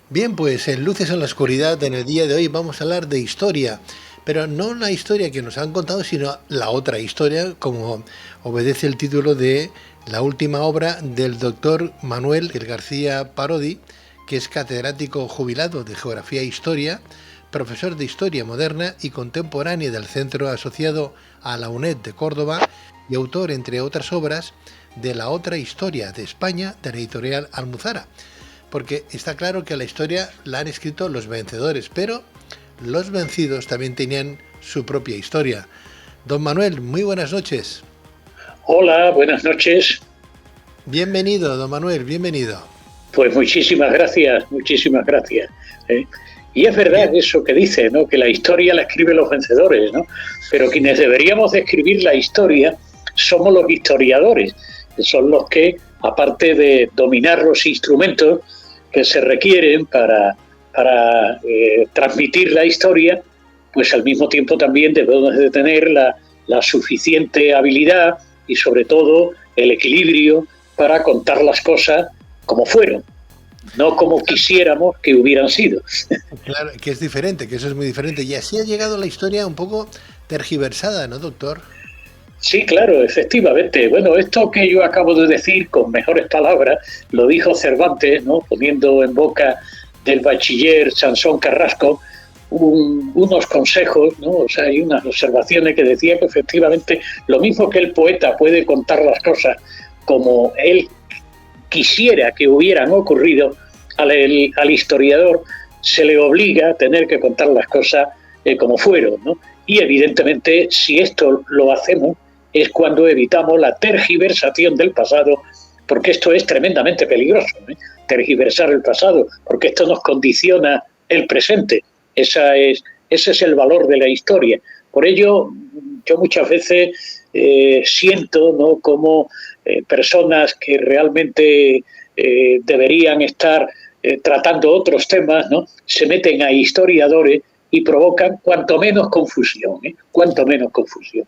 Bien, pues en Luces en la Oscuridad, en el día de hoy vamos a hablar de historia, pero no la historia que nos han contado, sino la otra historia, como obedece el título de la última obra del doctor Manuel García Parodi, que es catedrático jubilado de Geografía e Historia, profesor de Historia Moderna y Contemporánea del Centro Asociado a la UNED de Córdoba y autor, entre otras obras, de La otra historia de España, de la editorial Almuzara, porque está claro que la historia la han escrito los vencedores, pero los vencidos también tenían su propia historia. Don Manuel, muy buenas noches. Hola, buenas noches. Bienvenido, don Manuel, bienvenido. Pues muchísimas gracias, muchísimas gracias. ¿eh? Y es verdad Bien. eso que dice, ¿no? Que la historia la escriben los vencedores, ¿no? Pero quienes deberíamos de escribir la historia somos los historiadores, que son los que, aparte de dominar los instrumentos que se requieren para transmitir la historia, pues al mismo tiempo también debemos de tener la suficiente habilidad y sobre todo el equilibrio para contar las cosas como fueron, no como quisiéramos que hubieran sido. Claro, que es diferente, que eso es muy diferente. Y así ha llegado la historia un poco tergiversada, ¿no, doctor? Sí, claro, efectivamente. Bueno, esto que yo acabo de decir con mejores palabras lo dijo Cervantes, ¿no? Poniendo en boca del bachiller Sansón Carrasco unos consejos, ¿no? O sea, hay unas observaciones que decía que efectivamente lo mismo que el poeta puede contar las cosas como él quisiera que hubieran ocurrido, al historiador se le obliga a tener que contar las cosas como fueron, ¿no? Y evidentemente, si esto lo hacemos, es cuando evitamos la tergiversación del pasado, porque esto es tremendamente peligroso, tergiversar el pasado, porque esto nos condiciona el presente. Ese es el valor de la historia. Por ello, yo muchas veces siento, ¿no?, como personas que realmente deberían estar tratando otros temas, ¿no?, se meten a historiadores y provocan cuanto menos confusión, cuanto menos confusión.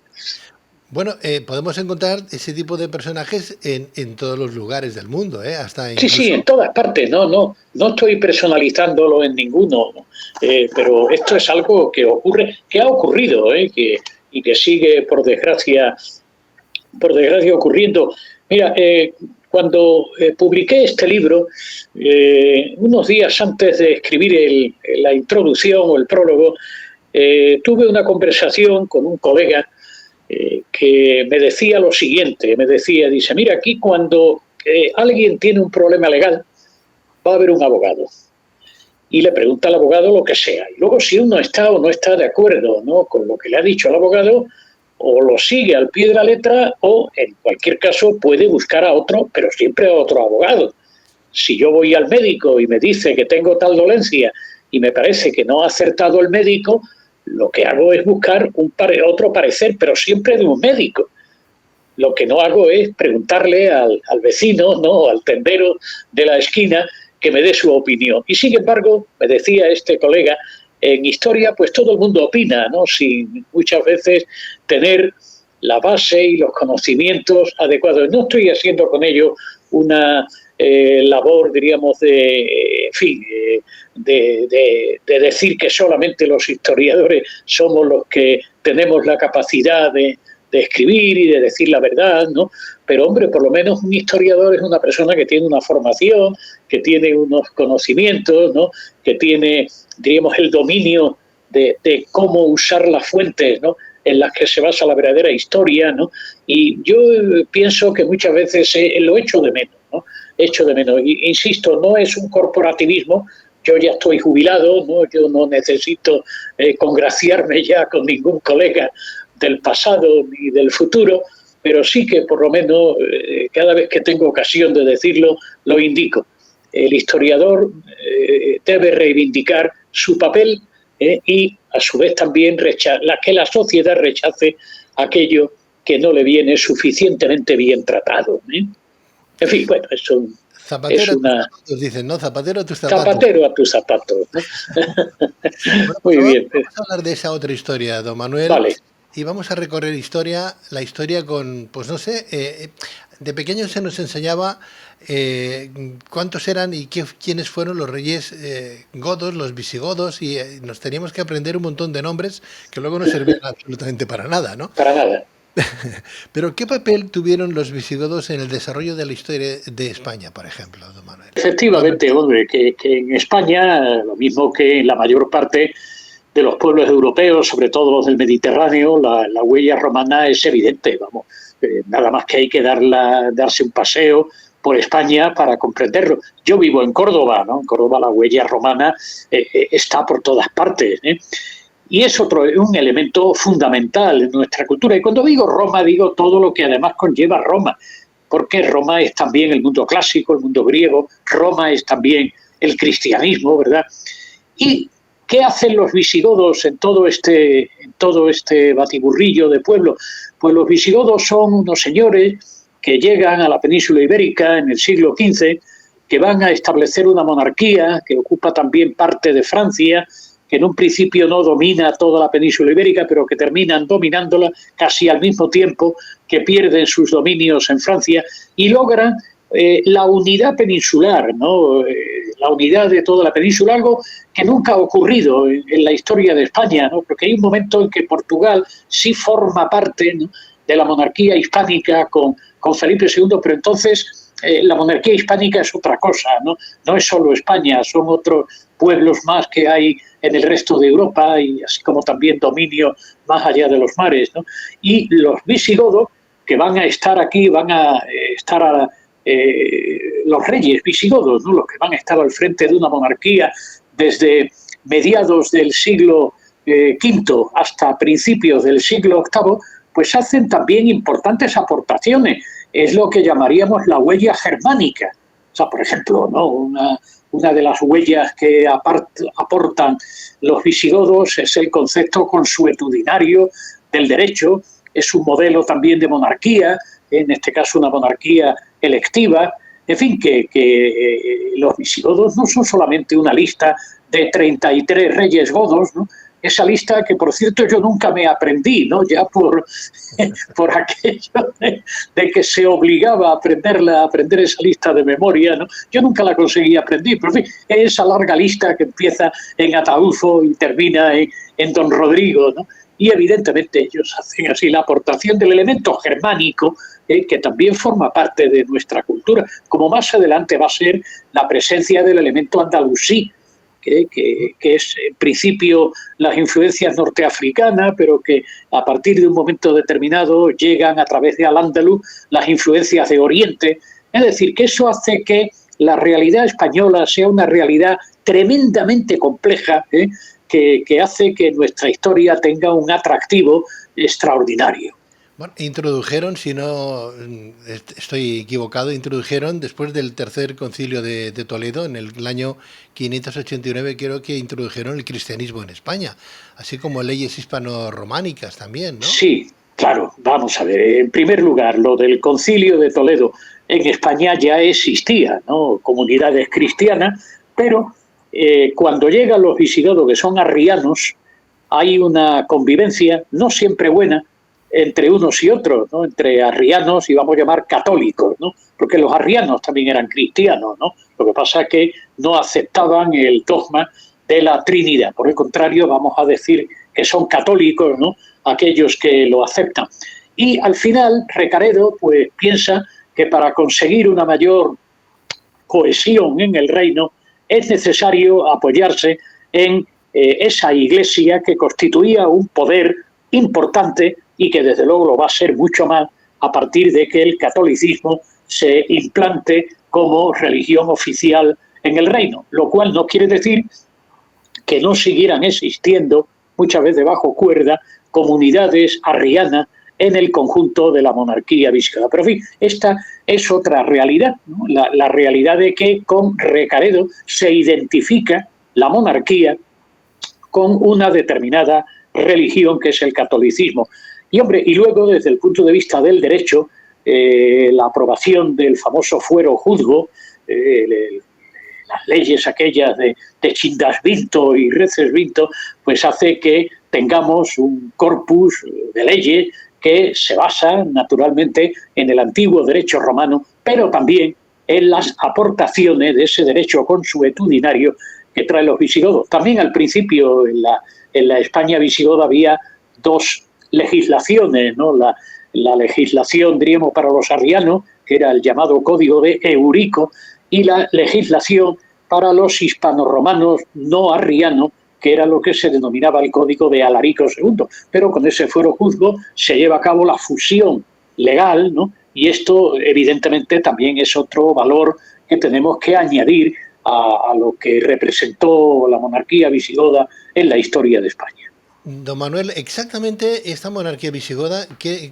Bueno, podemos encontrar ese tipo de personajes en todos los lugares del mundo, hasta Sí, sí, en incluso... todas partes, no estoy personalizándolo en ninguno, pero esto es algo que ocurre, que ha ocurrido, y que sigue, por desgracia ocurriendo. Mira, cuando publiqué este libro, unos días antes de escribir la introducción o el prólogo, tuve una conversación con un colega que me decía lo siguiente, dice, mira, aquí cuando alguien tiene un problema legal, va a haber un abogado. Y le pregunta al abogado lo que sea. Y luego si uno está o no está de acuerdo, ¿no?, con lo que le ha dicho el abogado, o lo sigue al pie de la letra o en cualquier caso puede buscar a otro, pero siempre a otro abogado. Si yo voy al médico y me dice que tengo tal dolencia y me parece que no ha acertado el médico, lo que hago es buscar otro parecer, pero siempre de un médico. Lo que no hago es preguntarle al vecino, ¿no?, al tendero de la esquina, que me dé su opinión. Y sin embargo, me decía este colega, en historia pues todo el mundo opina, ¿no?, sin muchas veces tener la base y los conocimientos adecuados. No estoy haciendo con ello una labor, diríamos, de decir que solamente los historiadores somos los que tenemos la capacidad de escribir y de decir la verdad, ¿no? Pero, hombre, por lo menos un historiador es una persona que tiene una formación, que tiene unos conocimientos, ¿no?, que tiene, diríamos, el dominio de cómo usar las fuentes, ¿no?, en las que se basa la verdadera historia, ¿no? Y yo pienso que muchas veces lo echo de menos, ¿no? Echo de menos. Y, insisto, no es un corporativismo. Yo ya estoy jubilado, ¿no? Yo no necesito congraciarme ya con ningún colega del pasado ni del futuro, pero sí que por lo menos cada vez que tengo ocasión de decirlo, lo indico. El historiador debe reivindicar su papel y a su vez también que la sociedad rechace aquello que no le viene suficientemente bien tratado. En fin, bueno, es Zapatero a tus una zapatos, dicen, ¿no? Zapatero a tus zapatos. zapatero a tus zapatos, ¿no? Bueno, pues Muy ahora bien, vamos a hablar de esa otra historia, don Manuel. vale. y vamos a recorrer la historia con, pues no sé, de pequeños se nos enseñaba cuántos eran y quiénes fueron los reyes godos, los visigodos, y nos teníamos que aprender un montón de nombres que luego no servían absolutamente para nada, ¿no? Para nada. Pero ¿qué papel tuvieron los visigodos en el desarrollo de la historia de España, por ejemplo, don Manuel? Efectivamente, hombre, que en España, lo mismo que en la mayor parte de los pueblos europeos, sobre todo los del Mediterráneo, la huella romana es evidente, vamos. Nada más que hay que darse un paseo por España para comprenderlo. Yo vivo en Córdoba, ¿no? En Córdoba la huella romana está por todas partes, ¿eh? Y es un elemento fundamental en nuestra cultura. Y cuando digo Roma, digo todo lo que además conlleva Roma, porque Roma es también el mundo clásico, el mundo griego, Roma es también el cristianismo, ¿verdad? ¿Y qué hacen los visigodos en todo este batiburrillo de pueblo? Pues los visigodos son unos señores que llegan a la península ibérica en el siglo XV, que van a establecer una monarquía que ocupa también parte de Francia, que en un principio no domina toda la península ibérica, pero que terminan dominándola casi al mismo tiempo que pierden sus dominios en Francia y logran la unidad peninsular, ¿no? La unidad de toda la península, algo que nunca ha ocurrido en la historia de España, ¿no? Porque hay un momento en que Portugal sí forma parte, ¿no?, de la monarquía hispánica con Felipe II, pero entonces la monarquía hispánica es otra cosa, ¿no? No es solo España, son otros pueblos más que hay en el resto de Europa y así como también dominio más allá de los mares, ¿no? Y los visigodos que van a estar aquí, van a estar los reyes visigodos, ¿no?, los que van a estar al frente de una monarquía desde mediados del siglo V hasta principios del siglo VIII, pues hacen también importantes aportaciones. Es lo que llamaríamos la huella germánica. O sea, por ejemplo, ¿no?, una de las huellas que aportan los visigodos es el concepto consuetudinario del derecho, es un modelo también de monarquía, en este caso una monarquía electiva. En fin, que los visigodos no son solamente una lista de 33 reyes godos, ¿no? Esa lista que, por cierto, yo nunca me aprendí, ¿no?, ya por aquello de que se obligaba a aprender esa lista de memoria, ¿no? Yo nunca la conseguí aprender, pero en fin, esa larga lista que empieza en Ataulfo y termina en Don Rodrigo, ¿no? Y evidentemente ellos hacen así la aportación del elemento germánico, que también forma parte de nuestra cultura, como más adelante va a ser la presencia del elemento andalusí, que es en principio las influencias norteafricanas, pero que a partir de un momento determinado llegan a través de Al-Ándalus las influencias de Oriente. Es decir, que eso hace que la realidad española sea una realidad tremendamente compleja, que hace que nuestra historia tenga un atractivo extraordinario. Bueno, introdujeron, si no estoy equivocado, después del tercer concilio de Toledo, en el año 589, creo que introdujeron el cristianismo en España, así como leyes hispano-románicas también, ¿no? Sí, claro, vamos a ver. En primer lugar, lo del concilio de Toledo en España ya existía, ¿no?, comunidades cristianas, pero cuando llegan los visigodos, que son arrianos, hay una convivencia no siempre buena entre unos y otros, ¿no?, entre arrianos y vamos a llamar católicos, ¿no?, porque los arrianos también eran cristianos, ¿no? Lo que pasa es que no aceptaban el dogma de la Trinidad. Por el contrario, vamos a decir que son católicos, ¿no?, aquellos que lo aceptan. Y al final, Recaredo pues piensa que para conseguir una mayor cohesión en el reino es necesario apoyarse en esa iglesia que constituía un poder importante y que desde luego lo va a ser mucho más a partir de que el catolicismo se implante como religión oficial en el reino, lo cual no quiere decir que no siguieran existiendo, muchas veces bajo cuerda, comunidades arrianas en el conjunto de la monarquía visigoda. Pero en fin, esta es otra realidad, ¿no?, la realidad de que con Recaredo se identifica la monarquía con una determinada religión que es el catolicismo. Y hombre, y luego desde el punto de vista del derecho, la aprobación del famoso fuero juzgo, las leyes aquellas de Chindas Vinto y Reces Vinto, pues hace que tengamos un corpus de leyes que se basa naturalmente en el antiguo derecho romano, pero también en las aportaciones de ese derecho consuetudinario que traen los visigodos. También al principio en la España visigoda había dos legislaciones, ¿no? La legislación, diríamos, para los arrianos, que era el llamado Código de Eurico, y la legislación para los hispanoromanos no arrianos, que era lo que se denominaba el Código de Alarico II. Pero con ese fuero juzgo se lleva a cabo la fusión legal, ¿no? Y esto, evidentemente, también es otro valor que tenemos que añadir a lo que representó la monarquía visigoda en la historia de España. Don Manuel, exactamente esta monarquía visigoda,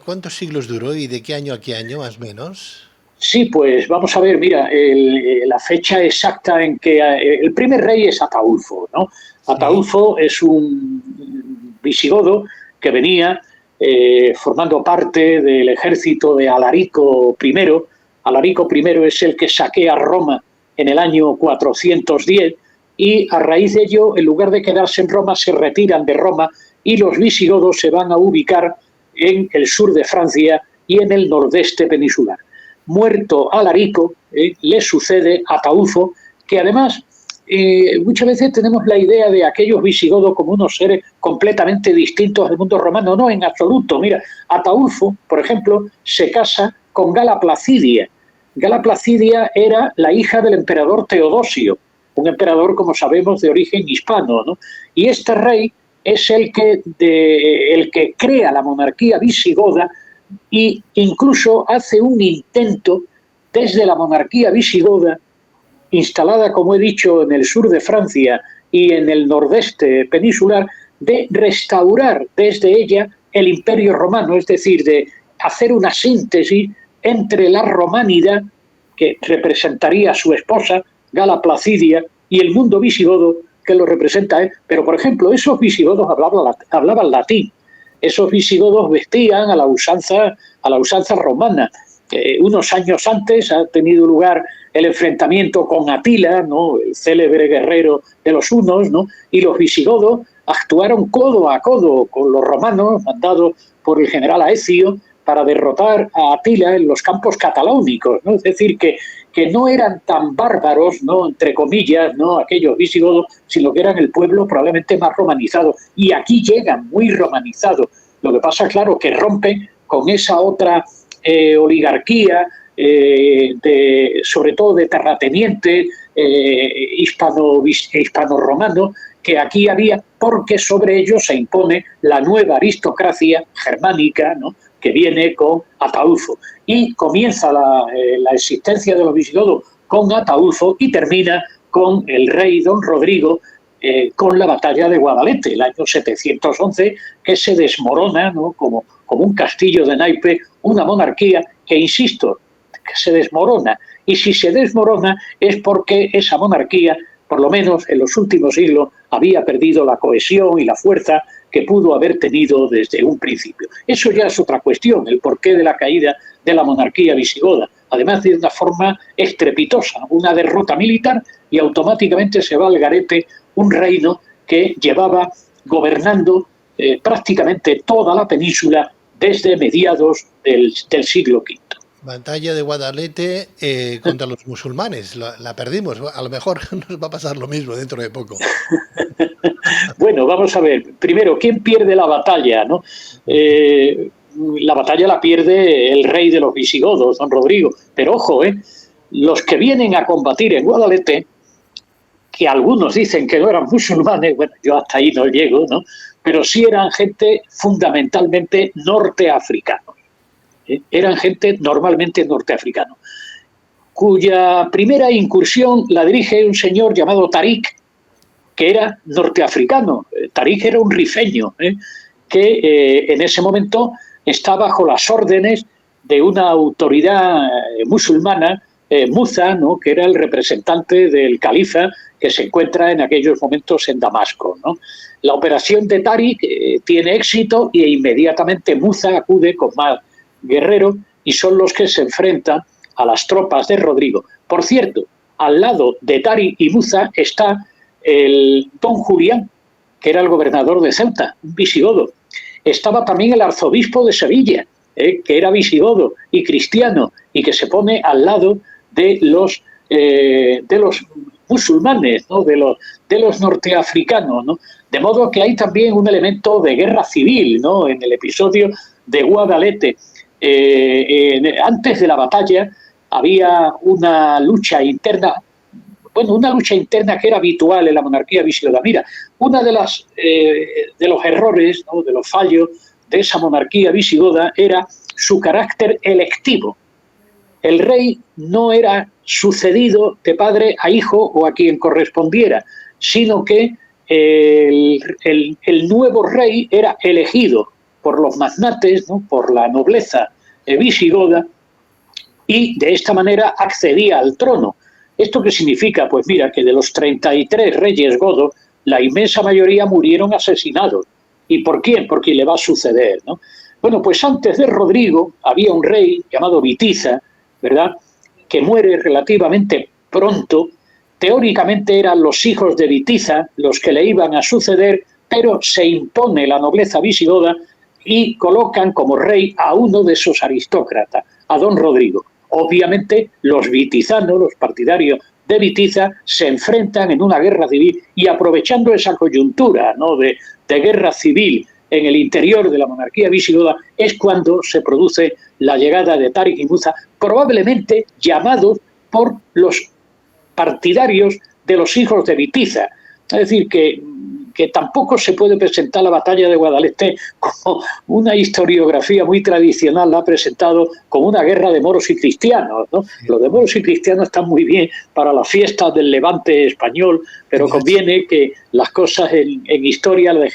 ¿cuántos siglos duró y de qué año a qué año, más o menos? Sí, pues vamos a ver, mira, la fecha exacta en que el primer rey es Ataulfo, ¿no? Sí. Ataulfo es un visigodo que venía formando parte del ejército de Alarico I. Alarico I es el que saquea Roma en el año 410 y a raíz de ello, en lugar de quedarse en Roma, se retiran de Roma y los visigodos se van a ubicar en el sur de Francia y en el nordeste peninsular. Muerto Alarico, le sucede Ataulfo, que además muchas veces tenemos la idea de aquellos visigodos como unos seres completamente distintos del mundo romano. No, en absoluto. Mira, Ataulfo, por ejemplo, se casa con Gala Placidia. Gala Placidia era la hija del emperador Teodosio, un emperador, como sabemos, de origen hispano, ¿no? Y este rey es el que crea la monarquía visigoda e incluso hace un intento desde la monarquía visigoda, instalada, como he dicho, en el sur de Francia y en el nordeste peninsular, de restaurar desde ella el Imperio Romano, es decir, de hacer una síntesis entre la romanidad, que representaría a su esposa, Gala Placidia, y el mundo visigodo, que lo representa él. Pero, por ejemplo, esos visigodos hablaban latín. Esos visigodos vestían a la usanza romana. Unos años antes ha tenido lugar el enfrentamiento con Atila, ¿no? El célebre guerrero de los hunos, ¿no? Y los visigodos actuaron codo a codo con los romanos, mandados por el general Aecio, para derrotar a Atila en los campos cataláunicos, ¿no? Es decir, que no eran tan bárbaros, ¿no?, entre comillas, ¿no?, aquellos visigodos, sino que eran el pueblo probablemente más romanizado. Y aquí llegan muy romanizados. Lo que pasa, claro, que rompen con esa otra oligarquía, sobre todo de terratenientes hispano-romanos, que aquí había, porque sobre ellos se impone la nueva aristocracia germánica, ¿no?, que viene con Ataulfo. Y comienza la existencia de los visigodos con Ataulfo y termina con el rey don Rodrigo, con la batalla de Guadalete, el año 711, que se desmorona, ¿no?, como un castillo de naipe, una monarquía que, insisto, que se desmorona. Y si se desmorona es porque esa monarquía, por lo menos en los últimos siglos, había perdido la cohesión y la fuerza que pudo haber tenido desde un principio. Eso ya es otra cuestión, el porqué de la caída de la monarquía visigoda. Además de una forma estrepitosa, una derrota militar, y automáticamente se va al garete un reino que llevaba gobernando prácticamente toda la península desde mediados del siglo V. Batalla de Guadalete contra los musulmanes, la perdimos. A lo mejor nos va a pasar lo mismo dentro de poco. Bueno, vamos a ver. Primero, ¿quién pierde la batalla, no? La batalla la pierde el rey de los visigodos, don Rodrigo. Pero ojo, los que vienen a combatir en Guadalete, que algunos dicen que no eran musulmanes, bueno, yo hasta ahí no llego, ¿no?, pero sí eran gente fundamentalmente norteafricana. Eran gente normalmente norteafricana, cuya primera incursión la dirige un señor llamado Tarik, que era norteafricano. Tarik era un rifeño, que en ese momento está bajo las órdenes de una autoridad musulmana, Muza, ¿no?, que era el representante del califa que se encuentra en aquellos momentos en Damasco, ¿no? La operación de Tarik tiene éxito e inmediatamente Muza acude con más guerreros y son los que se enfrentan a las tropas de Rodrigo. Por cierto, al lado de Tarik y Muza está el don Julián, que era el gobernador de Ceuta, un visigodo. Estaba también el arzobispo de Sevilla, que era visigodo y cristiano, y que se pone al lado de los musulmanes, ¿no? de los norteafricanos, ¿no? De modo que hay también un elemento de guerra civil, ¿no? En el episodio de Guadalete. Antes de la batalla había una lucha interna, una lucha interna que era habitual en la monarquía visigoda. Mira, una de los errores, ¿no? de los fallos de esa monarquía visigoda era su carácter electivo. El rey no era sucedido de padre a hijo o a quien correspondiera, sino que el nuevo rey era elegido por los magnates, ¿no? por la nobleza visigoda, y de esta manera accedía al trono. ¿Esto qué significa? Pues mira, que de los 33 reyes godos, la inmensa mayoría murieron asesinados. ¿Y por quién? Por quien le va a suceder, ¿no? Bueno, pues antes de Rodrigo había un rey llamado Witiza, ¿verdad?, que muere relativamente pronto. Teóricamente eran los hijos de Witiza los que le iban a suceder, pero se impone la nobleza visigoda y colocan como rey a uno de esos aristócratas, a don Rodrigo. Obviamente los witizanos, los partidarios de Witiza, se enfrentan en una guerra civil y aprovechando esa coyuntura, ¿no?, de guerra civil en el interior de la monarquía visigoda, es cuando se produce la llegada de Táriq y Muza, probablemente llamados por los partidarios de los hijos de Witiza. Es decir, que tampoco se puede presentar la batalla de Guadalete como una historiografía muy tradicional la ha presentado como una guerra de moros y cristianos, ¿no? Los de moros y cristianos están muy bien para las fiestas del Levante español, pero conviene que las cosas en historia las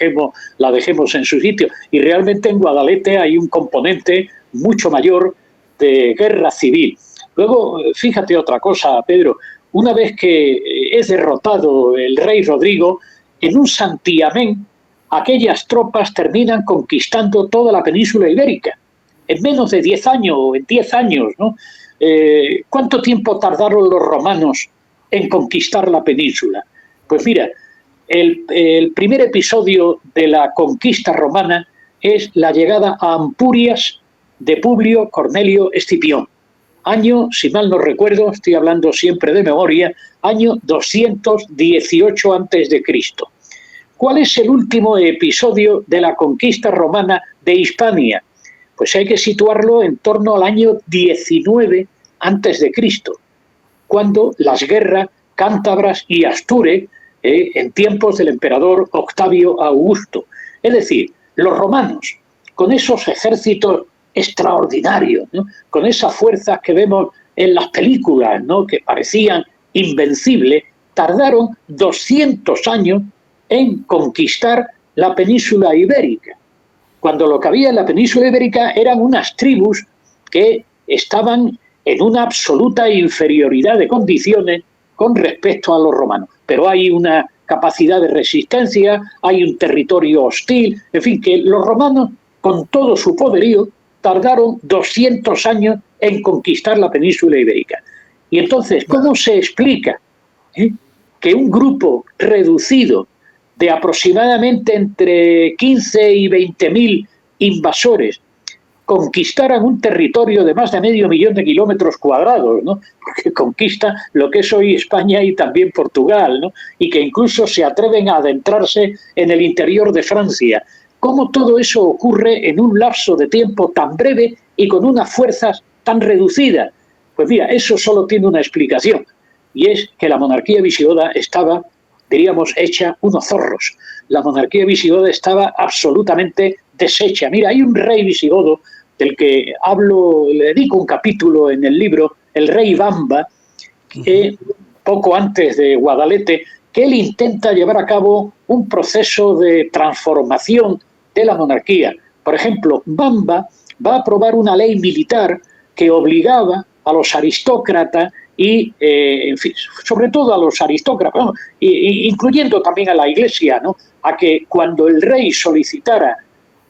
dejemos en su sitio. Y realmente en Guadalete hay un componente mucho mayor de guerra civil. Luego, fíjate otra cosa, Pedro, una vez que es derrotado el rey Rodrigo, en un santiamén, aquellas tropas terminan conquistando toda la península ibérica. En menos de 10 años, o en 10 años, ¿no? ¿Cuánto tiempo tardaron los romanos en conquistar la península? Pues mira, el primer episodio de la conquista romana es la llegada a Ampurias de Publio Cornelio Escipión. Año, si mal no recuerdo, estoy hablando siempre de memoria, año 218 a.C. ¿Cuál es el último episodio de la conquista romana de Hispania? Pues hay que situarlo en torno al año 19 a.C., cuando las guerras cántabras y astures, en tiempos del emperador Octavio Augusto. Es decir, los romanos, con esos ejércitos extraordinarios, ¿no?, con esas fuerzas que vemos en las películas, ¿no?, que parecían invencibles, tardaron 200 años en conquistar la península ibérica, cuando lo que había en la península ibérica eran unas tribus que estaban en una absoluta inferioridad de condiciones con respecto a los romanos. Pero hay una capacidad de resistencia, hay un territorio hostil, en fin, que los romanos, con todo su poderío, tardaron 200 años en conquistar la península ibérica. Y entonces, ¿cómo se explica que un grupo reducido de aproximadamente entre 15 y 20.000 invasores conquistaran un territorio de más de 500.000 de kilómetros cuadrados, ¿no?, porque conquista lo que es hoy España y también Portugal, ¿no?, y que incluso se atreven a adentrarse en el interior de Francia? ¿Cómo todo eso ocurre en un lapso de tiempo tan breve y con unas fuerzas tan reducidas? Pues mira, eso solo tiene una explicación, y es que la monarquía visigoda estaba, diríamos, hecha unos zorros. La monarquía visigoda estaba absolutamente deshecha. Mira, hay un rey visigodo del que hablo, le dedico un capítulo en el libro, el rey Bamba, que poco antes de Guadalete, que él intenta llevar a cabo un proceso de transformación de la monarquía. Por ejemplo, Bamba va a aprobar una ley militar que obligaba a los aristócratas y, en fin, sobre todo a los aristócratas, ¿no?, incluyendo también a la Iglesia, ¿no?, a que cuando el rey solicitara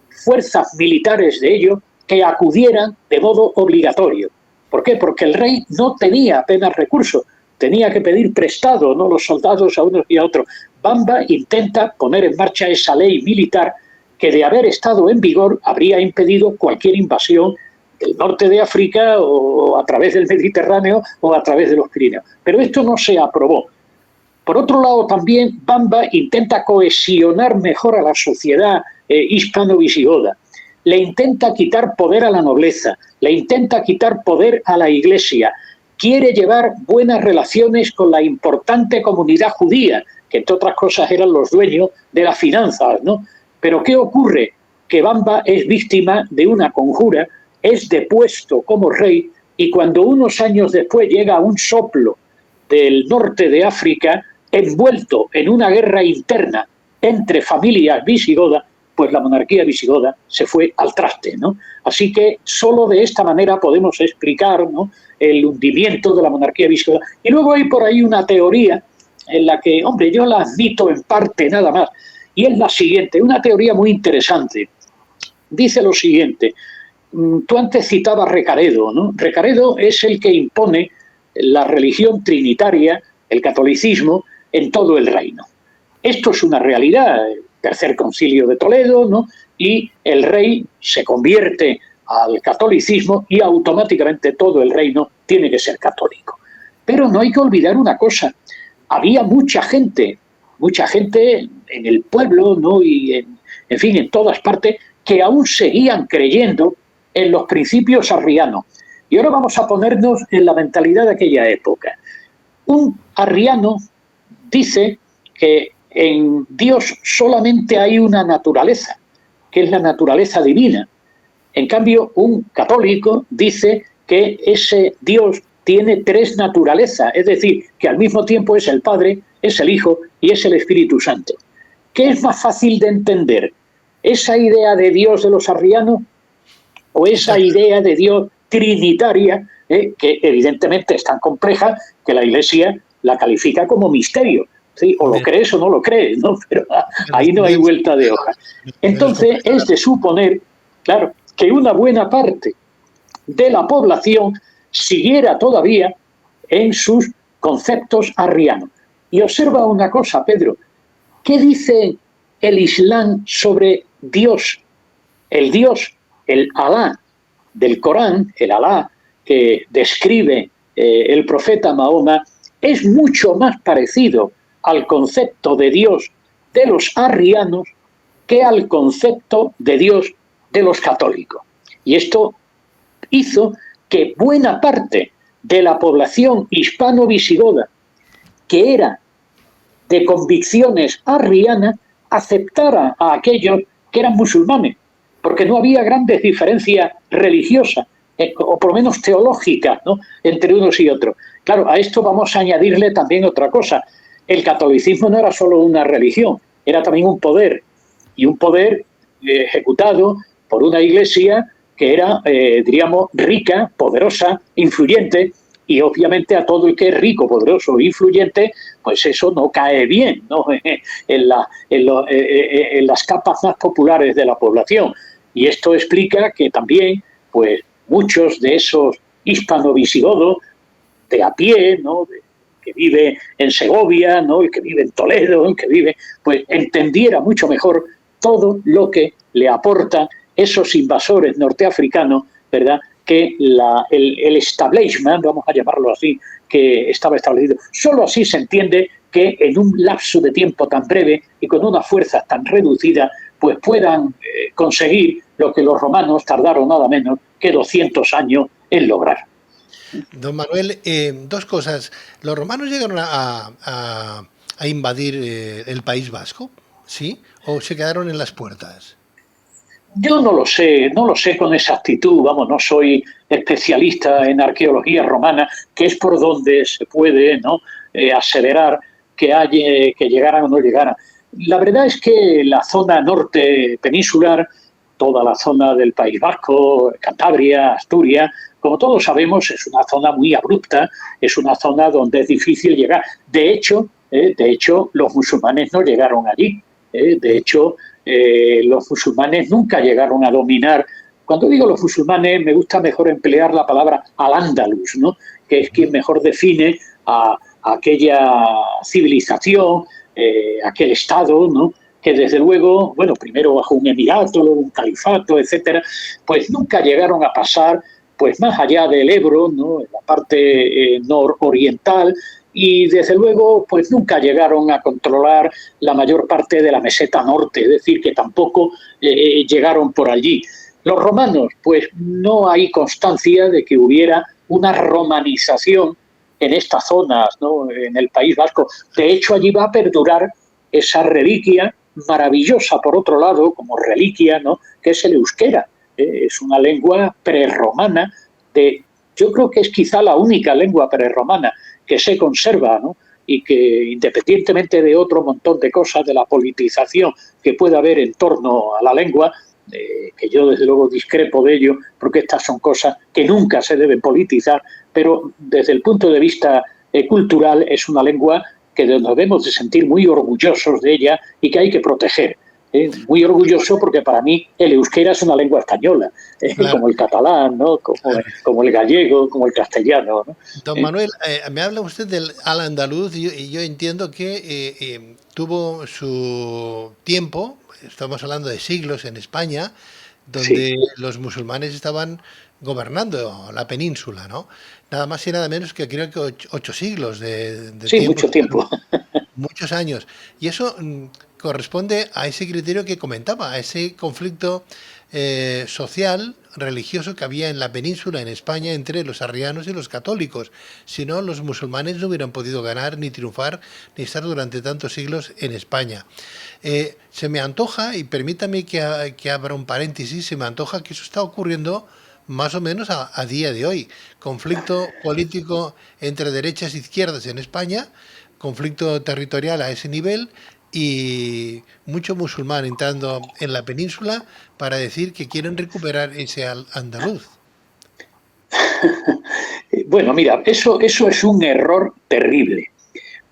fuerzas militares de ellos, que acudieran de modo obligatorio. ¿Por qué? Porque el rey no tenía apenas recursos, tenía que pedir prestado, ¿no?, los soldados a unos y a otros. Bamba intenta poner en marcha esa ley militar que, de haber estado en vigor, habría impedido cualquier invasión del norte de África o a través del Mediterráneo o a través de los Pirineos. Pero esto no se aprobó. Por otro lado, también Bamba intenta cohesionar mejor a la sociedad hispano-visigoda. Le intenta quitar poder a la nobleza, le intenta quitar poder a la Iglesia. Quiere llevar buenas relaciones con la importante comunidad judía, que entre otras cosas eran los dueños de las finanzas, ¿no? Pero ¿qué ocurre? Que Bamba es víctima de una conjura, es depuesto como rey, y cuando unos años después llega un soplo del norte de África, envuelto en una guerra interna entre familias visigodas, pues la monarquía visigoda se fue al traste, ¿no? Así que solo de esta manera podemos explicar, ¿no?, el hundimiento de la monarquía visigoda. Y luego hay por ahí una teoría en la que, hombre, yo la admito en parte nada más, y es la siguiente, una teoría muy interesante. Dice lo siguiente: tú antes citabas Recaredo, ¿no? Recaredo es el que impone la religión trinitaria, el catolicismo, en todo el reino. Esto es una realidad, el Tercer Concilio de Toledo, ¿no?, y el rey se convierte al catolicismo y automáticamente todo el reino tiene que ser católico. Pero no hay que olvidar una cosa: había mucha gente en el pueblo, ¿no?, y en fin, en todas partes, que aún seguían creyendo en los principios arrianos. Y ahora vamos a ponernos en la mentalidad de aquella época. Un arriano dice que en Dios solamente hay una naturaleza, que es la naturaleza divina. En cambio, un católico dice que ese Dios tiene tres naturalezas, es decir, que al mismo tiempo es el Padre, es el Hijo y es el Espíritu Santo. ¿Qué es más fácil de entender? ¿Esa idea de Dios de los arrianos o esa idea de Dios trinitaria, que evidentemente es tan compleja que la Iglesia la califica como misterio? ¿Sí? O lo crees o no lo crees, ¿no? Pero ahí no hay vuelta de hoja. Entonces es de suponer, claro, que una buena parte de la población siguiera todavía en sus conceptos arrianos. Y observa una cosa, Pedro: ¿qué dice el Islam sobre Dios? El Dios, el Alá del Corán, el Alá que describe el profeta Mahoma, es mucho más parecido al concepto de Dios de los arrianos que al concepto de Dios de los católicos. Y esto hizo que buena parte de la población hispano-visigoda, que era de convicciones arrianas, aceptara a aquellos que eran musulmanes, porque no había grandes diferencias religiosas, o por lo menos teológicas, ¿no?, entre unos y otros. Claro, a esto vamos a añadirle también otra cosa: el catolicismo no era solo una religión, era también un poder, y un poder ejecutado por una iglesia que era, diríamos, rica, poderosa, influyente, y obviamente a todo el que es rico, poderoso e influyente, pues eso no cae bien, ¿no?, en las capas más populares de la población. Y esto explica que también, pues, muchos de esos hispano-visigodos de a pie, ¿no?, que vive en Segovia, ¿no?, el que vive en Toledo, el que vive, pues entendiera mucho mejor todo lo que le aportan esos invasores norteafricanos, ¿verdad?, que el establishment, vamos a llamarlo así, que estaba establecido. Solo así se entiende que en un lapso de tiempo tan breve y con unas fuerzas tan reducidas, pues puedan conseguir lo que los romanos tardaron nada menos que 200 años en lograr. Don Manuel, dos cosas. ¿Los romanos llegaron a invadir el País Vasco? ¿Sí? ¿O se quedaron en las puertas? Yo no lo sé con exactitud, vamos, no soy especialista en arqueología romana, que es por donde se puede, ¿no?, aseverar que llegaran o no llegaran. La verdad es que la zona norte peninsular, toda la zona del País Vasco, Cantabria, Asturias, como todos sabemos, es una zona muy abrupta, es una zona donde es difícil llegar. De hecho, los musulmanes no llegaron allí. De hecho, los musulmanes nunca llegaron a dominar. Cuando digo los musulmanes, me gusta mejor emplear la palabra al-Ándalus, ¿no?, que es quien mejor define a aquella civilización, aquel Estado, ¿no? Que desde luego, bueno, primero bajo un emirato, luego un califato, etcétera, pues nunca llegaron a pasar pues más allá del Ebro, ¿no? En la parte nororiental, y desde luego pues nunca llegaron a controlar la mayor parte de la meseta norte, es decir, que tampoco llegaron por allí. Los romanos, pues no hay constancia de que hubiera una romanización en estas zonas, ¿no? En el País Vasco. De hecho, allí va a perdurar esa reliquia maravillosa, por otro lado, como reliquia, ¿no? Que es el euskera. Es una lengua prerromana, yo creo que es quizá la única lengua prerromana que se conserva, ¿no? Y que independientemente de otro montón de cosas, de la politización que pueda haber en torno a la lengua, que yo desde luego discrepo de ello, porque estas son cosas que nunca se deben politizar, pero desde el punto de vista cultural es una lengua que nos debemos de sentir muy orgullosos de ella y que hay que proteger. Muy orgulloso porque para mí el euskera es una lengua española, claro, como el catalán, ¿no? Como el gallego, como el castellano, ¿no? Don Manuel, me habla usted del al-andaluz y yo entiendo que tuvo su tiempo, estamos hablando de siglos en España, donde sí, los musulmanes estaban gobernando la península, ¿no? Nada más y nada menos que creo que 8 siglos de sí, tiempo. Mucho tiempo. Muchos años. Y eso corresponde a ese criterio que comentaba, a ese conflicto social, religioso que había en la península, en España, entre los arrianos y los católicos. Si no, los musulmanes no hubieran podido ganar, ni triunfar, ni estar durante tantos siglos en España. Se me antoja, y permítame que abra un paréntesis, se me antoja que eso está ocurriendo más o menos a día de hoy. Conflicto político entre derechas e izquierdas en España, conflicto territorial a ese nivel y mucho musulmán entrando en la península para decir que quieren recuperar ese andaluz. Bueno, mira, eso es un error terrible,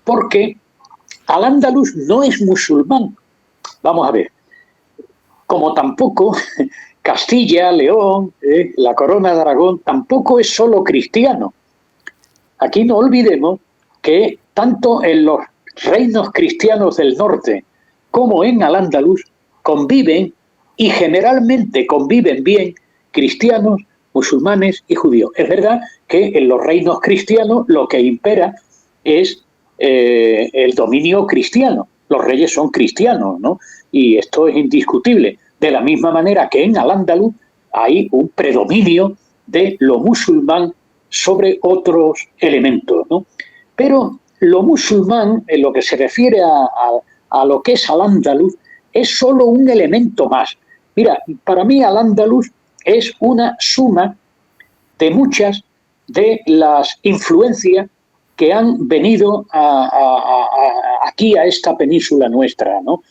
porque al-Ándalus no es musulmán. Vamos a ver, como tampoco Castilla, León, la Corona de Aragón, tampoco es solo cristiano. Aquí no olvidemos que tanto en los reinos cristianos del norte como en al-Ándalus conviven, y generalmente conviven bien, cristianos, musulmanes y judíos. Es verdad que en los reinos cristianos lo que impera es el dominio cristiano. Los reyes son cristianos, ¿no? Y esto es indiscutible. De la misma manera que en al-Ándalus hay un predominio de lo musulmán sobre otros elementos, ¿no? Pero lo musulmán, en lo que se refiere a lo que es al-Ándalus, es solo un elemento más. Mira, para mí al-Ándalus es una suma de muchas de las influencias que han venido aquí a esta península nuestra, ¿no?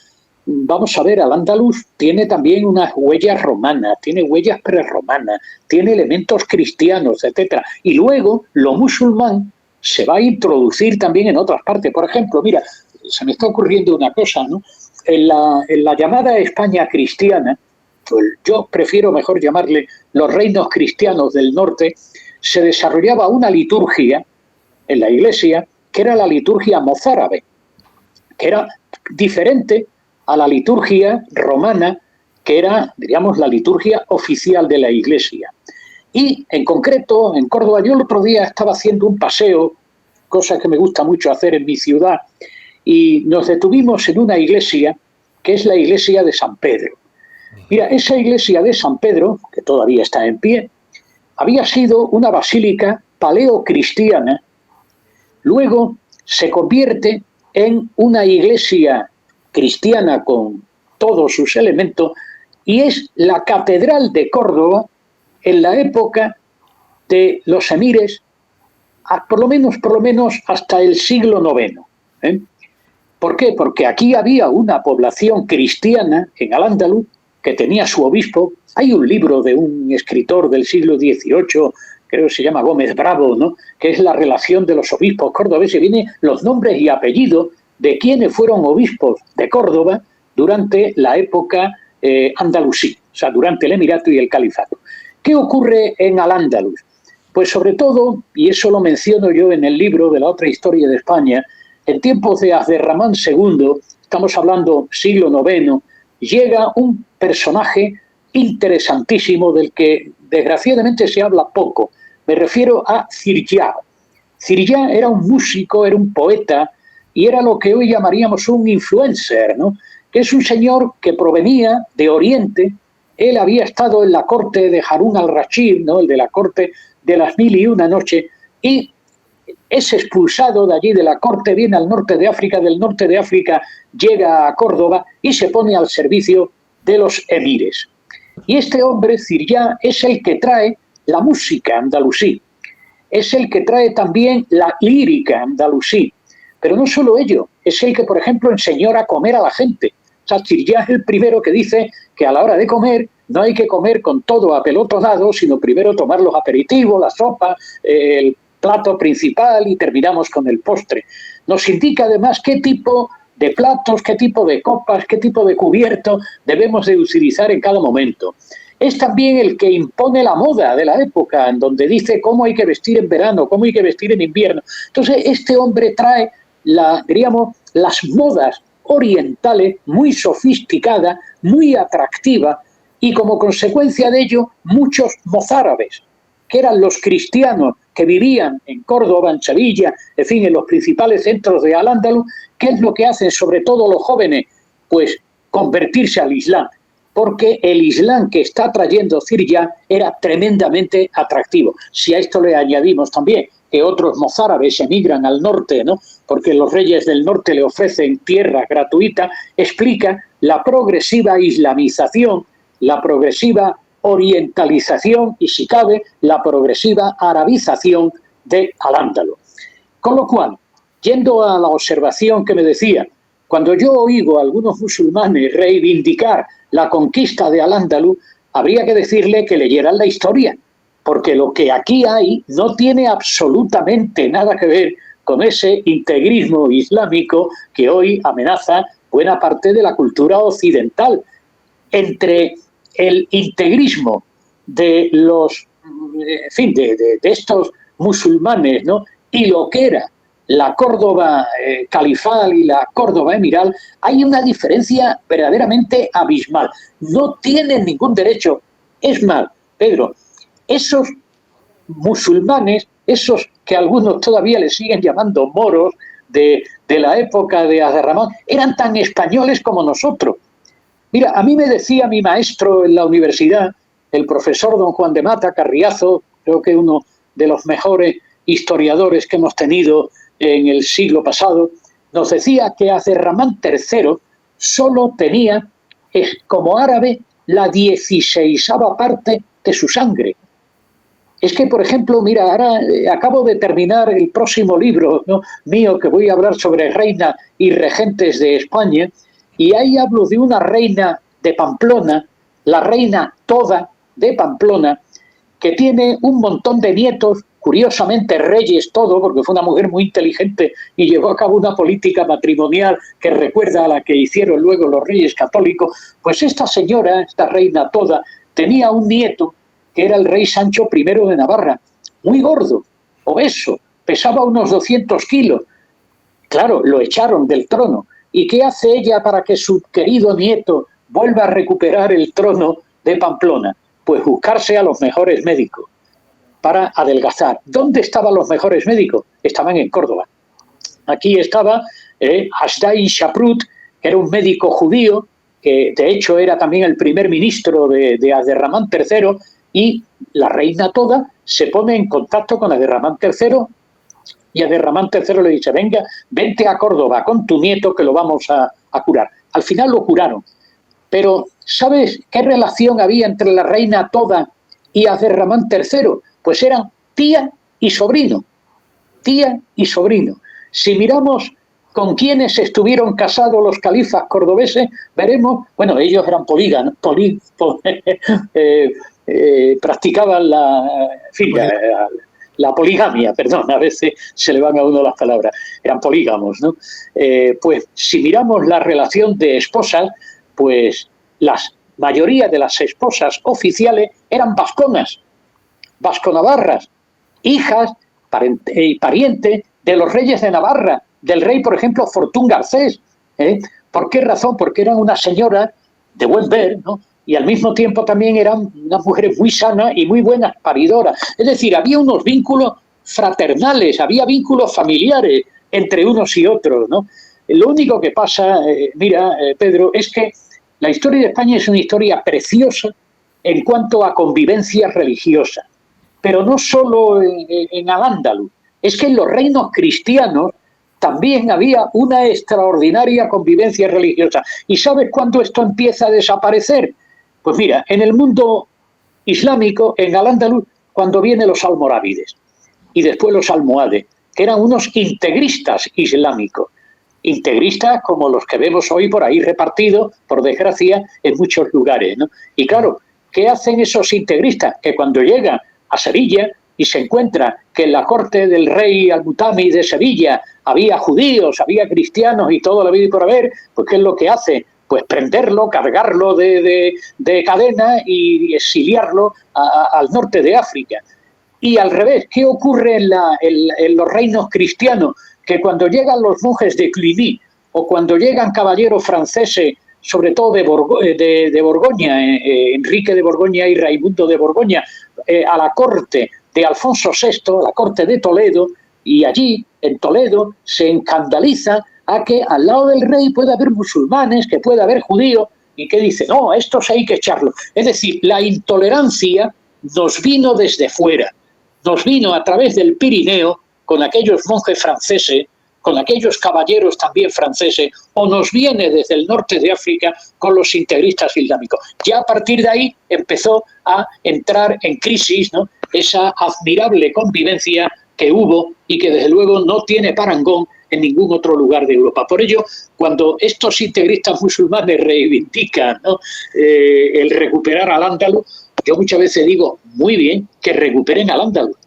Vamos a ver, al-Ándalus tiene también unas huellas romanas, tiene huellas prerromanas, tiene elementos cristianos, etcétera. Y luego lo musulmán se va a introducir también en otras partes. Por ejemplo, mira, se me está ocurriendo una cosa, ¿no? En la llamada España cristiana, pues yo prefiero mejor llamarle los reinos cristianos del norte, se desarrollaba una liturgia en la iglesia que era la liturgia mozárabe, que era diferente a la liturgia romana, que era, diríamos, la liturgia oficial de la iglesia. Y en concreto, en Córdoba, yo el otro día estaba haciendo un paseo, cosa que me gusta mucho hacer en mi ciudad, y nos detuvimos en una iglesia que es la iglesia de San Pedro. Mira, esa iglesia de San Pedro, que todavía está en pie, había sido una basílica paleocristiana, luego se convierte en una iglesia cristiana con todos sus elementos y es la catedral de Córdoba en la época de los emires, por lo menos hasta el siglo IX. ¿Por qué? Porque aquí había una población cristiana en al-Ándalus que tenía su obispo. Hay un libro de un escritor del siglo XVIII, creo que se llama Gómez Bravo, ¿no? Que es la relación de los obispos cordobeses. Vienen los nombres y apellidos de quienes fueron obispos de Córdoba durante la época andalusí, o sea, durante el emirato y el califato. ¿Qué ocurre en al-Ándalus? Pues sobre todo, y eso lo menciono yo en el libro de la otra historia de España, en tiempos de Abderramán II, estamos hablando siglo IX, llega un personaje interesantísimo del que desgraciadamente se habla poco. Me refiero a Zirjá. Zirjá era un músico, era un poeta y era lo que hoy llamaríamos un influencer, ¿no? Que es un señor que provenía de Oriente. Él había estado en la corte de Harún al-Rashid, ¿no? El de la corte de las 1001 noches, y es expulsado de allí de la corte, viene al norte de África, del norte de África llega a Córdoba y se pone al servicio de los emires. Y este hombre, Zirjá, es el que trae la música andalusí, es el que trae también la lírica andalusí, pero no solo ello, es el que, por ejemplo, enseñó a comer a la gente. O sea, Zirjá es el primero que dice que a la hora de comer no hay que comer con todo apelotonado, sino primero tomar los aperitivos, la sopa, el plato principal y terminamos con el postre. Nos indica además qué tipo de platos, qué tipo de copas, qué tipo de cubierto debemos de utilizar en cada momento. Es también el que impone la moda de la época, en donde dice cómo hay que vestir en verano, cómo hay que vestir en invierno. Entonces, este hombre trae, diríamos, las modas orientales muy sofisticadas, muy atractivas, y como consecuencia de ello, muchos mozárabes, que eran los cristianos que vivían en Córdoba, en Sevilla, en fin, en los principales centros de Al-Ándalus, ¿qué es lo que hacen sobre todo los jóvenes? Pues convertirse al Islam, porque el Islam que está trayendo Zirjá era tremendamente atractivo. Si a esto le añadimos también que otros mozárabes emigran al norte, ¿no? Porque los reyes del norte le ofrecen tierra gratuita, explica la progresiva islamización, la progresiva orientalización y, si cabe, la progresiva arabización de Al-Ándalus. Con lo cual, yendo a la observación que me decía, cuando yo oigo a algunos musulmanes reivindicar la conquista de Al-Ándalus, habría que decirle que leyeran la historia, porque lo que aquí hay no tiene absolutamente nada que ver con ese integrismo islámico que hoy amenaza buena parte de la cultura occidental. Entre el integrismo de los, en fin, de estos musulmanes, ¿no? Y lo que era la Córdoba califal y la Córdoba emiral, hay una diferencia verdaderamente abismal. No tienen ningún derecho. Es más, Pedro, esos musulmanes, esos que algunos todavía le siguen llamando moros de la época de Abderramán, eran tan españoles como nosotros. Mira, a mí me decía mi maestro en la universidad, el profesor don Juan de Mata Carriazo, creo que uno de los mejores historiadores que hemos tenido en el siglo pasado, nos decía que Abderramán III solo tenía como árabe la 16ª parte de su sangre. Es que, por ejemplo, mira, ahora acabo de terminar el próximo libro, ¿no?, mío, que voy a hablar sobre reinas y regentes de España, y ahí hablo de una reina de Pamplona, la reina Toda de Pamplona, que tiene un montón de nietos, curiosamente reyes todo, porque fue una mujer muy inteligente y llevó a cabo una política matrimonial que recuerda a la que hicieron luego los reyes católicos. Pues esta señora, esta reina Toda, tenía un nieto que era el rey Sancho I de Navarra, muy gordo, obeso, pesaba unos 200 kilos. Claro, lo echaron del trono. ¿Y qué hace ella para que su querido nieto vuelva a recuperar el trono de Pamplona? Pues buscarse a los mejores médicos para adelgazar. ¿Dónde estaban los mejores médicos? Estaban en Córdoba. Aquí estaba Hasdai Shaprut, que era un médico judío, que de hecho era también el primer ministro de Abderramán III, y la reina Toda se pone en contacto con Abderramán III, y Abderramán III le dice: venga, vente a Córdoba con tu nieto que lo vamos a curar. Al final lo curaron. Pero ¿sabes qué relación había entre la reina Toda y Abderramán III? Pues eran tía y sobrino. Tía y sobrino. Si miramos con quiénes estuvieron casados los califas cordobeses, veremos, bueno, ellos eran polígamos, practicaban la poligamia, perdón, a veces se le van a uno las palabras, eran polígamos, ¿no? Pues si miramos la relación de esposas, pues la mayoría de las esposas oficiales eran vasconas, vasconavarras, hijas y pariente de los reyes de Navarra, del rey, por ejemplo, Fortún Garcés. ¿Por qué razón? Porque eran una señora de buen ver, ¿no? Y al mismo tiempo también eran unas mujeres muy sanas y muy buenas paridoras. Es decir, había unos vínculos fraternales, había vínculos familiares entre unos y otros, ¿no? Lo único que pasa, Pedro, es que la historia de España es una historia preciosa en cuanto a convivencia religiosa, pero no solo en Al-Ándalus, es que en los reinos cristianos también había una extraordinaria convivencia religiosa. ¿Y sabes cuándo esto empieza a desaparecer? Pues mira, en el mundo islámico, en Al-Ándalus, cuando vienen los almorávides y después los almohades, que eran unos integristas islámicos, integristas como los que vemos hoy por ahí repartidos, por desgracia, en muchos lugares, ¿no? Y claro, ¿qué hacen esos integristas? Que cuando llegan a Sevilla y se encuentra que en la corte del rey Al-Mutami de Sevilla había judíos, había cristianos y todo lo habido y por haber, pues ¿qué es lo que hace? Pues prenderlo, cargarlo de cadena y exiliarlo al norte de África. Y al revés, ¿qué ocurre en los reinos cristianos? Que cuando llegan los monjes de Cluny o cuando llegan caballeros franceses, sobre todo de Borgoña, Enrique de Borgoña y Raimundo de Borgoña, a la corte de Alfonso VI, a la corte de Toledo, y allí, en Toledo, se escandaliza a que al lado del rey pueda haber musulmanes, que pueda haber judíos, y que dice, no, estos hay que echarlos. Es decir, la intolerancia nos vino desde fuera, nos vino a través del Pirineo, con aquellos monjes franceses, con aquellos caballeros también franceses, o nos viene desde el norte de África con los integristas islámicos. Ya a partir de ahí empezó a entrar en crisis, ¿no?, esa admirable convivencia que hubo y que desde luego no tiene parangón en ningún otro lugar de Europa. Por ello, cuando estos integristas musulmanes reivindican, ¿no?, el recuperar Al-Ándalus, yo muchas veces digo, muy bien, que recuperen Al-Ándalus,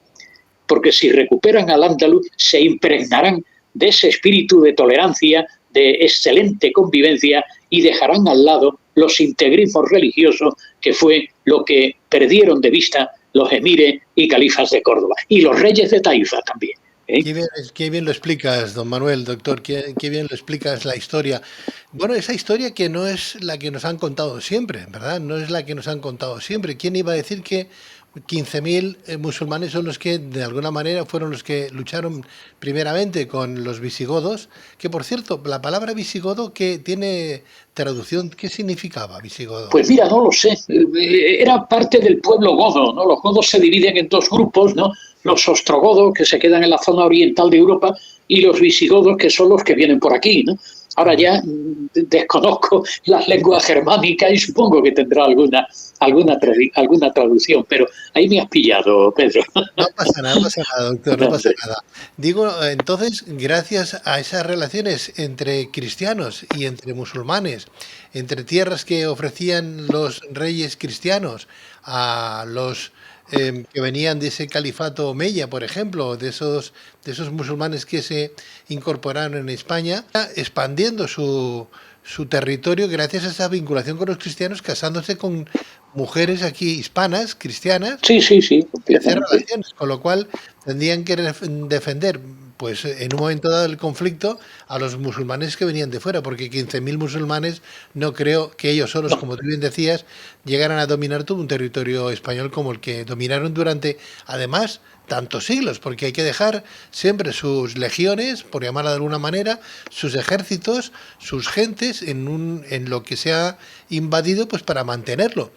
porque si recuperan Al-Ándalus se impregnarán de ese espíritu de tolerancia, de excelente convivencia, y dejarán al lado los integrismos religiosos, que fue lo que perdieron de vista los emires y califas de Córdoba, y los reyes de Taifa también. Qué bien lo explicas, don Manuel, doctor, qué bien lo explicas la historia. Bueno, esa historia que no es la que nos han contado siempre, ¿verdad? No es la que nos han contado siempre. ¿Quién iba a decir que 15.000 musulmanes son los que, de alguna manera, fueron los que lucharon primeramente con los visigodos? Que, por cierto, la palabra visigodo, ¿qué tiene traducción? ¿Qué significaba visigodo? Pues mira, no lo sé. Era parte del pueblo godo, ¿no? Los godos se dividen en dos grupos, ¿no? Los ostrogodos, que se quedan en la zona oriental de Europa, y los visigodos, que son los que vienen por aquí, ¿no? Ahora ya desconozco las lenguas germánicas y supongo que tendrá alguna traducción, pero ahí me has pillado, Pedro. No pasa nada, doctor, no pasa nada. Digo, entonces, gracias a esas relaciones entre cristianos y entre musulmanes, entre tierras que ofrecían los reyes cristianos a los que venían de ese califato omeya, por ejemplo, de esos musulmanes que se incorporaron en España, expandiendo su territorio gracias a esa vinculación con los cristianos, casándose con mujeres aquí hispanas, cristianas, sí, y hacer relaciones, con lo cual tendrían que defender, pues en un momento dado del conflicto, a los musulmanes que venían de fuera, porque 15.000 musulmanes no creo que ellos solos, como tú bien decías, llegaran a dominar todo un territorio español como el que dominaron durante, además, tantos siglos, porque hay que dejar siempre sus legiones, por llamarla de alguna manera, sus ejércitos, sus gentes en lo que se ha invadido, pues para mantenerlo,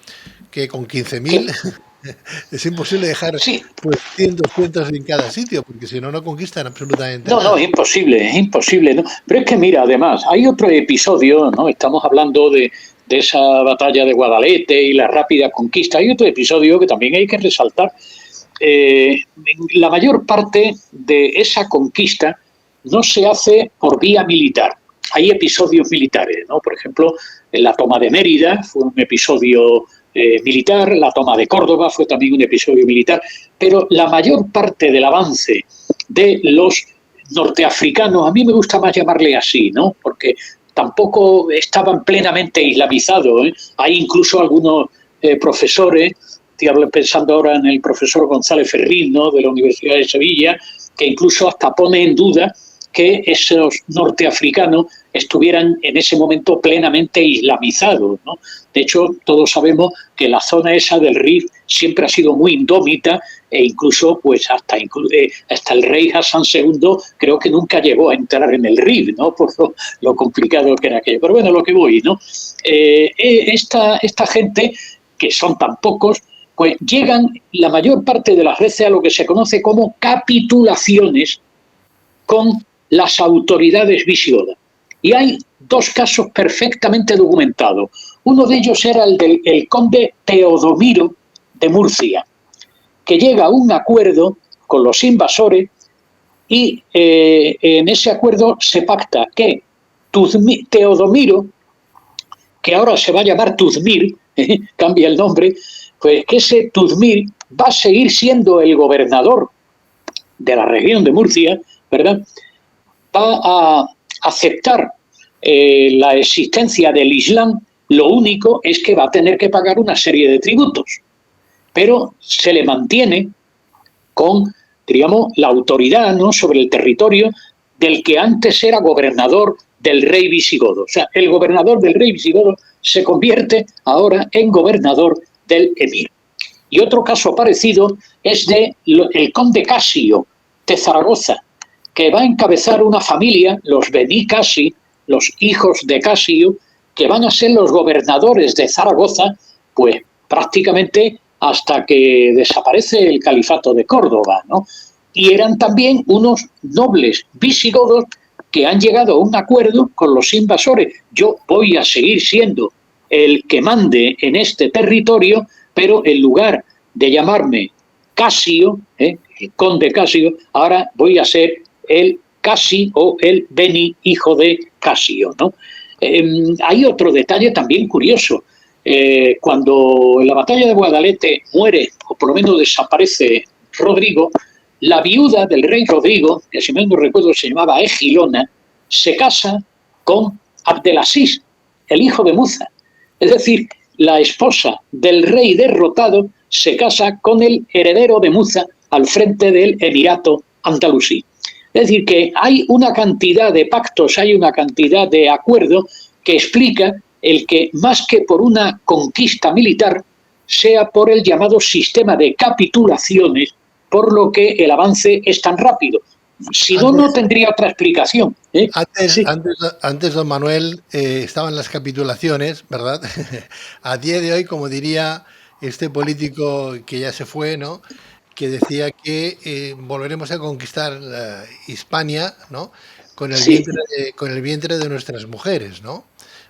que con 15.000 es imposible dejar pues 100, 200 en cada sitio, porque si no, no conquistan absolutamente nada. No, es imposible, ¿no? Pero es que mira, además, hay otro episodio, ¿no? Estamos hablando de esa batalla de Guadalete y la rápida conquista. Hay otro episodio que también hay que resaltar. La mayor parte de esa conquista no se hace por vía militar. Hay episodios militares, ¿no? Por ejemplo, la toma de Mérida fue un episodio militar, la toma de Córdoba fue también un episodio militar, pero la mayor parte del avance de los norteafricanos, a mí me gusta más llamarle así, ¿no? Porque tampoco estaban plenamente islamizados, ¿eh? Hay incluso algunos profesores Estoy pensando ahora en el profesor González Ferrín, ¿no?, de la Universidad de Sevilla, que incluso hasta pone en duda que esos norteafricanos estuvieran en ese momento plenamente islamizados, ¿no? De hecho, todos sabemos que la zona esa del Rif siempre ha sido muy indómita, e incluso pues hasta el rey Hassan II creo que nunca llegó a entrar en el Rif, ¿no?, por lo complicado que era aquello. Pero bueno, lo que voy, ¿no? Esta gente, que son tan pocos, pues llegan la mayor parte de las veces a lo que se conoce como capitulaciones con las autoridades visigodas. Y hay dos casos perfectamente documentados. Uno de ellos era el del conde Teodomiro de Murcia, que llega a un acuerdo con los invasores y en ese acuerdo se pacta que Teodomiro, que ahora se va a llamar Tuzmir, cambia el nombre, pues que ese Tuzmir va a seguir siendo el gobernador de la región de Murcia, ¿verdad? Va a aceptar la existencia del Islam, lo único es que va a tener que pagar una serie de tributos, pero se le mantiene con, digamos, la autoridad, ¿no?, sobre el territorio del que antes era gobernador del rey visigodo. O sea, el gobernador del rey visigodo se convierte ahora en gobernador del emir. Y otro caso parecido es el conde Casio de Zaragoza, que va a encabezar una familia, los Bení Casi, los hijos de Casio, que van a ser los gobernadores de Zaragoza, pues prácticamente hasta que desaparece el califato de Córdoba, ¿no? Y eran también unos nobles visigodos que han llegado a un acuerdo con los invasores. Yo voy a seguir siendo el que mande en este territorio, pero en lugar de llamarme Casio, el conde Casio, ahora voy a ser el Casi o el Beni, hijo de Casio, ¿no? Hay otro detalle también curioso. Cuando en la batalla de Guadalete muere, o por lo menos desaparece Rodrigo, la viuda del rey Rodrigo, que si mal no recuerdo se llamaba Egilona, se casa con Abdelaziz, el hijo de Muza. Es decir, la esposa del rey derrotado se casa con el heredero de Muza al frente del Emirato andalusí. Es decir, que hay una cantidad de pactos, hay una cantidad de acuerdos que explica el que, más que por una conquista militar, sea por el llamado sistema de capitulaciones, por lo que el avance es tan rápido. Si no, no tendría otra explicación. Antes, don Manuel, estaban las capitulaciones, ¿verdad? A día de hoy, como diría este político que ya se fue, ¿no?, que decía que volveremos a conquistar Hispania, ¿no?, con el vientre de nuestras mujeres, ¿no?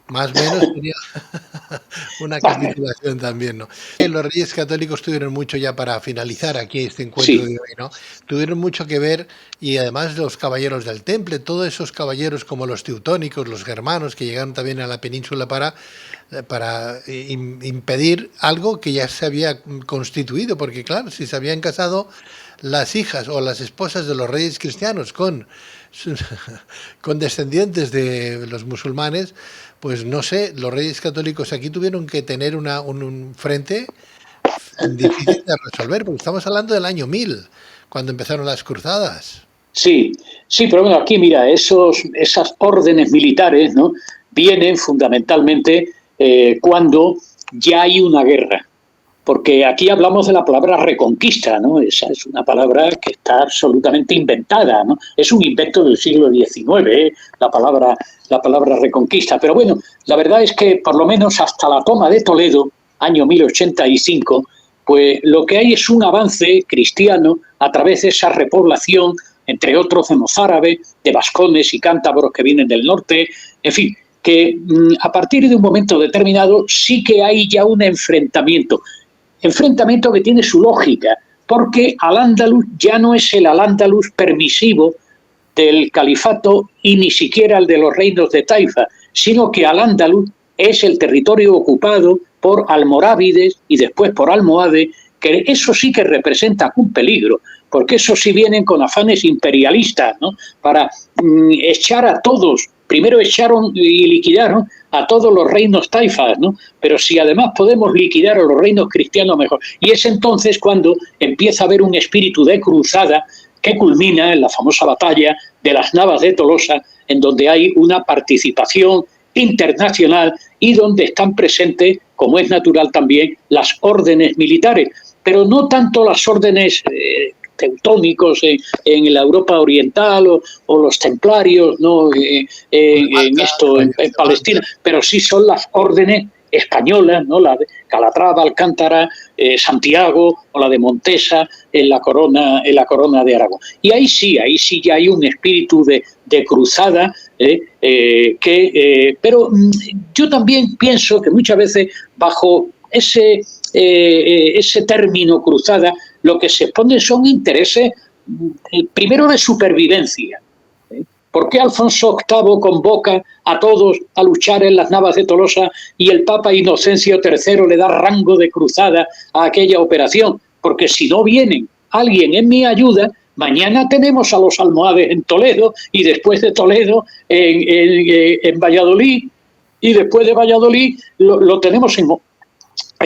Más o menos sería una capitulación también, ¿no? Los Reyes Católicos tuvieron mucho, ya para finalizar aquí este encuentro de hoy, ¿no?, tuvieron mucho que ver, y además los caballeros del Temple, todos esos caballeros como los teutónicos, los germanos, que llegaron también a la península para impedir algo que ya se había constituido, porque claro, si se habían casado las hijas o las esposas de los reyes cristianos con descendientes de los musulmanes, pues no sé, los Reyes Católicos aquí tuvieron que tener un frente difícil de resolver, porque estamos hablando del año 1000, cuando empezaron las cruzadas. Sí, pero bueno, aquí mira, esas órdenes militares, ¿no?, vienen fundamentalmente cuando ya hay una guerra. Porque aquí hablamos de la palabra reconquista, ¿no? Esa es una palabra que está absolutamente inventada, ¿no? Es un invento del siglo XIX, la palabra reconquista. Pero bueno, la verdad es que por lo menos hasta la toma de Toledo, año 1085, pues lo que hay es un avance cristiano a través de esa repoblación, entre otros de mozárabes, de vascones y cántabros que vienen del norte, en fin, que a partir de un momento determinado sí que hay ya un enfrentamiento que tiene su lógica, porque Al-Ándalus ya no es el Al-Ándalus permisivo del califato y ni siquiera el de los reinos de Taifa, sino que Al-Ándalus es el territorio ocupado por almorávides y después por almohades, que eso sí que representa un peligro, porque eso sí vienen con afanes imperialistas, ¿no?, para echar a todos primero echaron y liquidaron a todos los reinos taifas, ¿no? Pero si además podemos liquidar a los reinos cristianos, mejor. Y es entonces cuando empieza a haber un espíritu de cruzada que culmina en la famosa batalla de las Navas de Tolosa, en donde hay una participación internacional y donde están presentes, como es natural también, las órdenes militares, pero no tanto las órdenes teutónicos en la Europa oriental o los templarios, ¿no? En Palestina, pero sí son las órdenes españolas, ¿no? La de Calatrava, Alcántara, Santiago o la de Montesa en la corona de Aragón. Y ahí sí ya hay un espíritu de cruzada, pero yo también pienso que muchas veces bajo ese término cruzada lo que se exponen son intereses primero de supervivencia. ¿Por qué Alfonso VIII convoca a todos a luchar en las Navas de Tolosa y el Papa Inocencio III le da rango de cruzada a aquella operación? Porque si no vienen alguien en mi ayuda, mañana tenemos a los almohades en Toledo y después de Toledo en Valladolid y después de Valladolid lo tenemos en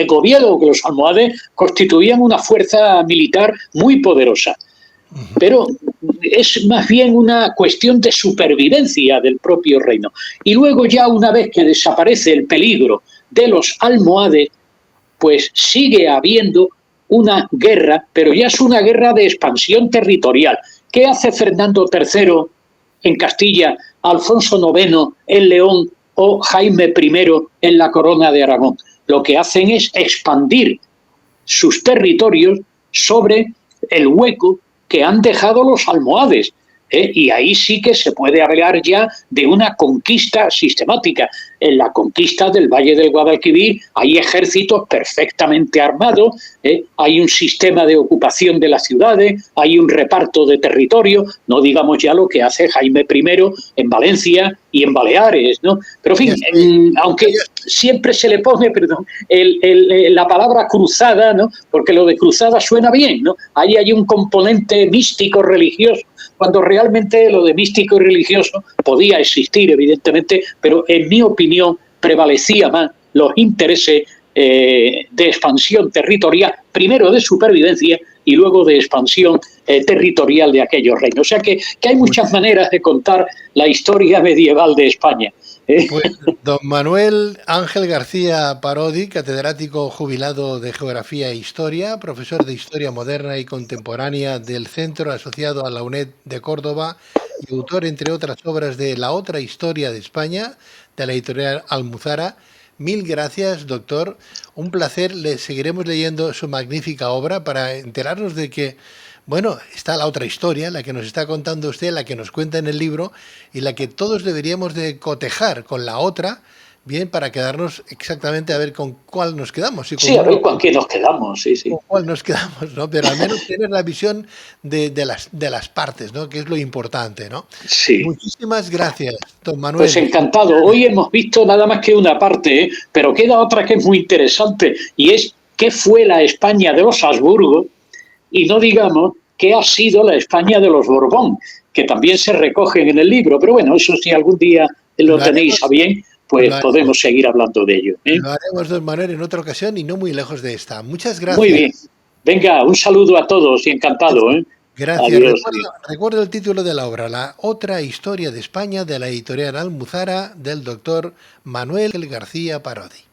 Oviedo, que los almohades constituían una fuerza militar muy poderosa. Pero es más bien una cuestión de supervivencia del propio reino. Y luego ya una vez que desaparece el peligro de los almohades, pues sigue habiendo una guerra, pero ya es una guerra de expansión territorial. ¿Qué hace Fernando III en Castilla, Alfonso IX en León o Jaime I en la corona de Aragón? Lo que hacen es expandir sus territorios sobre el hueco que han dejado los almohades. Y ahí sí que se puede hablar ya de una conquista sistemática. En la conquista del Valle del Guadalquivir hay ejércitos perfectamente armados, hay un sistema de ocupación de las ciudades, hay un reparto de territorio, no digamos ya lo que hace Jaime I en Valencia y en Baleares, ¿no? Pero en fin, aunque siempre se le pone, la palabra cruzada, ¿no? Porque lo de cruzada suena bien, ¿no? Ahí hay un componente místico religioso, cuando realmente lo de místico y religioso podía existir, evidentemente, pero en mi opinión prevalecía más los intereses de expansión territorial, primero de supervivencia y luego de expansión territorial de aquellos reinos. O sea que hay muchas maneras de contar la historia medieval de España. Pues don Manuel Ángel García Parodi, catedrático jubilado de Geografía e Historia, profesor de Historia Moderna y Contemporánea del Centro asociado a la UNED de Córdoba y autor, entre otras obras, de La otra historia de España, de la editorial Almuzara. Mil gracias, doctor. Un placer. Le seguiremos leyendo su magnífica obra para enterarnos de que, bueno, está la otra historia, la que nos está contando usted, la que nos cuenta en el libro y la que todos deberíamos de cotejar con la otra, bien, para quedarnos exactamente a ver con cuál nos quedamos. Sí, a ver con qué nos quedamos, sí. Con cuál nos quedamos, ¿no? Pero al menos tener la visión de las partes, ¿no? Que es lo importante, ¿no? Sí. Muchísimas gracias, don Manuel. Pues encantado. Hoy hemos visto nada más que una parte, pero queda otra que es muy interesante y es qué fue la España de los Habsburgo y no digamos qué ha sido la España de los Borbón, que también se recogen en el libro. Pero bueno, eso si algún día lo tenéis a bien, pues podemos seguir hablando de ello. Lo haremos, don Manuel, en otra ocasión y no muy lejos de esta. Muchas gracias. Muy bien. Venga, un saludo a todos y encantado. Gracias. Recuerdo el título de la obra, La otra historia de España, de la editorial Almuzara, del doctor Manuel García Parodi.